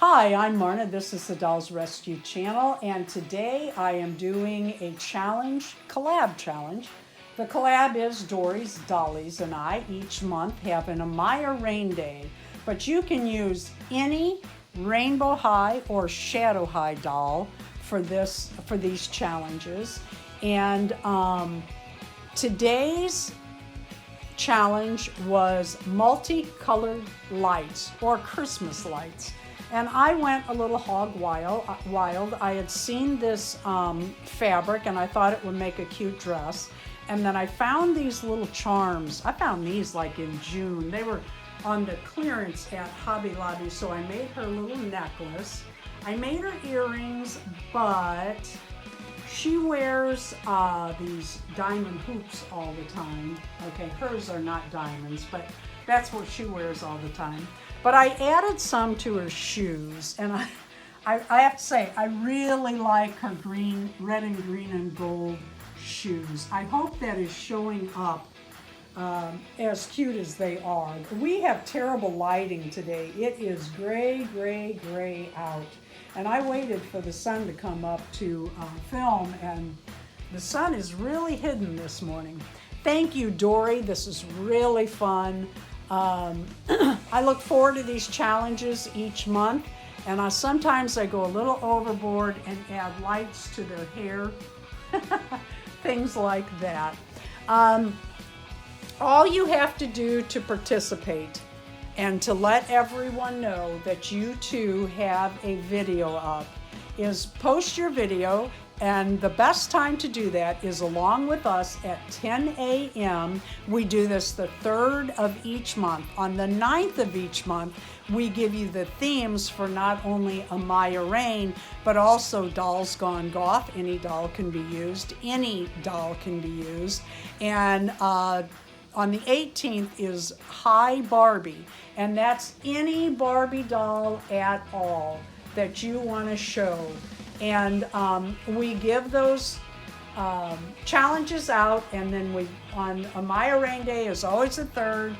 Hi, I'm Marna. This is the Dolls Rescue channel, and today I am doing a challenge, collab challenge. The collab is Dory's Dollies and I each month have an Amaya Raine Day, but you can use any rainbow high or shadow high doll for these challenges. And today's challenge was multicolored lights or Christmas lights. And I went a little hog wild. I had seen this fabric and I thought it would make a cute dress. And then I found these little charms. I found these like in June. They were on the clearance at Hobby Lobby. So I made her a little necklace. I made her earrings, but she wears these diamond hoops all the time. Okay, hers are not diamonds, but that's what she wears all the time. But I added some to her shoes, and I have to say, I really like her red and green and gold shoes. I hope that is showing up as cute as they are. We have terrible lighting today. It is gray, gray, gray out. And I waited for the sun to come up to film, and the sun is really hidden this morning. Thank you, Dory. This is really fun. I look forward to these challenges each month, and sometimes I go a little overboard and add lights to their hair, things like that. All you have to do to participate and to let everyone know that you too have a video up is post your video, and the best time to do that is along with us at 10 a.m. We do this the 3rd of each month. On the 9th of each month, we give you the themes for not only Amaya Raine, but also Dolls Gone Goth. Any doll can be used. Any doll can be used. And on the 18th is Hi Barbie, and that's any Barbie doll at all that you want to show. And we give those challenges out, and then on Amaya Raine Day is always the 3rd,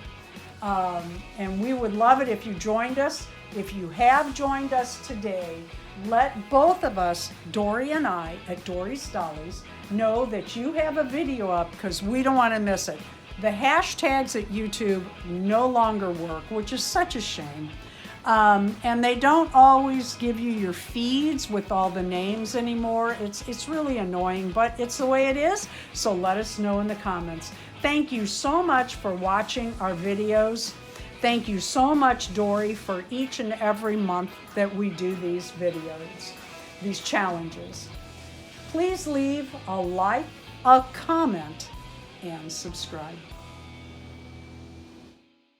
and we would love it if you joined us. If you have joined us today, let both of us, Dory and I, at Dory's Dollies, know that you have a video up, because we don't want to miss it. The hashtags at YouTube no longer work, which is such a shame. And they don't always give you your feeds with all the names anymore. It's really annoying, but it's the way it is. So let us know in the comments. Thank you so much for watching our videos. Thank you so much, Dory, for each and every month that we do these videos, these challenges. Please leave a like, a comment, and subscribe.